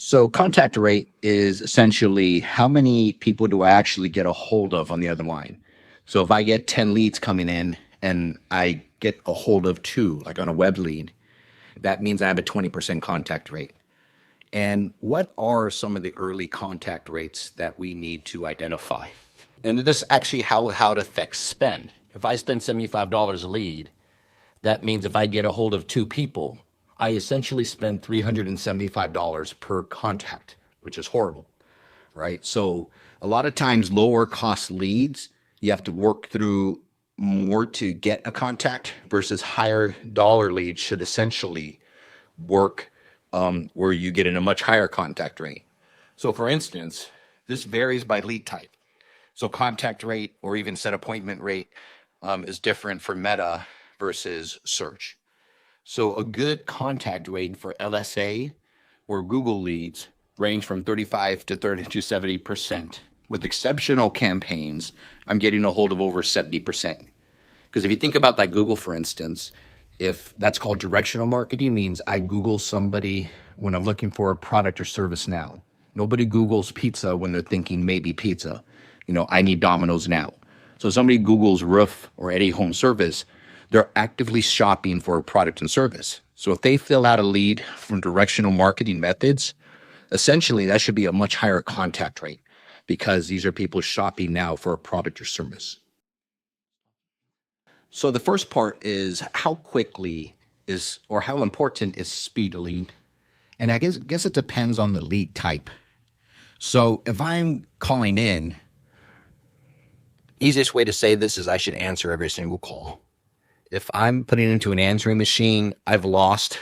So contact rate is essentially how many people do I actually get a hold of on the other line. So if I get 10 leads coming in and I get a hold of two, like on a web lead, that means I have a 20% contact rate. And what are some of the early contact rates that we need to identify? And this is actually how it affects spend. If I spend $75 a lead, that means if I get a hold of two people, I essentially spend $375 per contact, which is horrible, right? So a lot of times lower cost leads, you have to work through more to get a contact versus higher dollar leads should essentially work where you get in a much higher contact rate. So for instance, this varies by lead type. So contact rate or even set appointment rate is different for Meta versus search. So a good contact rate for LSA or Google leads range from 35 to 30 to 70%. With exceptional campaigns, I'm getting a hold of over 70%. Because if you think about like Google, for instance, if that's called directional marketing, means I Google somebody when I'm looking for a product or service now. Nobody Googles pizza when they're thinking maybe pizza. I need Domino's now. So somebody Googles roof or any home service, they're actively shopping for a product and service. So if they fill out a lead from directional marketing methods, essentially that should be a much higher contact rate because these are people shopping now for a product or service. So the first part is how quickly is or how important is speed to lead? And I guess it depends on the lead type. So if I'm calling in, easiest way to say this is I should answer every single call. If I'm putting it into an answering machine, I've lost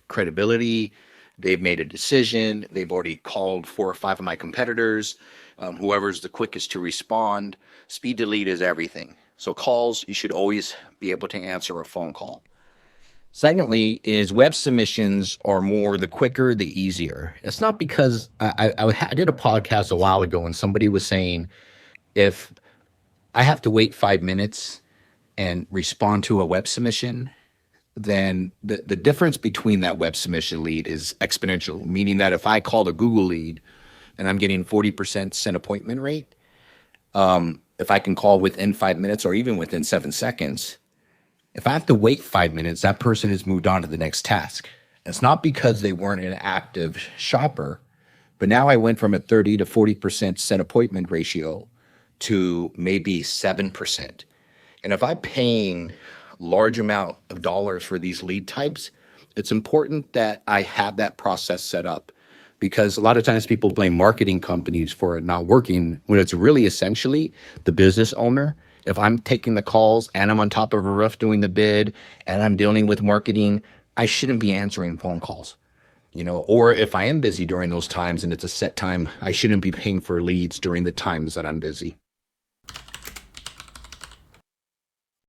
credibility. They've made a decision. They've already called 4 or 5 of my competitors. Whoever's the quickest to respond. Speed to lead is everything. So calls, you should always be able to answer a phone call. Secondly, is web submissions are more the quicker, the easier. It's not because I did a podcast a while ago and somebody was saying if I have to wait 5 minutes and respond to a web submission, then the difference between that web submission lead is exponential, meaning that if I call a Google lead and I'm getting 40% sent appointment rate, if I can call within 5 minutes or even within 7 seconds, if I have to wait 5 minutes, that person has moved on to the next task. It's not because they weren't an active shopper, but now I went from a 30 to 40% sent appointment ratio to maybe 7%. And if I'm paying large amount of dollars for these lead types, it's important that I have that process set up because a lot of times people blame marketing companies for it not working when it's really essentially the business owner. If I'm taking the calls and I'm on top of a roof doing the bid and I'm dealing with marketing, I shouldn't be answering phone calls, or if I am busy during those times and it's a set time, I shouldn't be paying for leads during the times that I'm busy.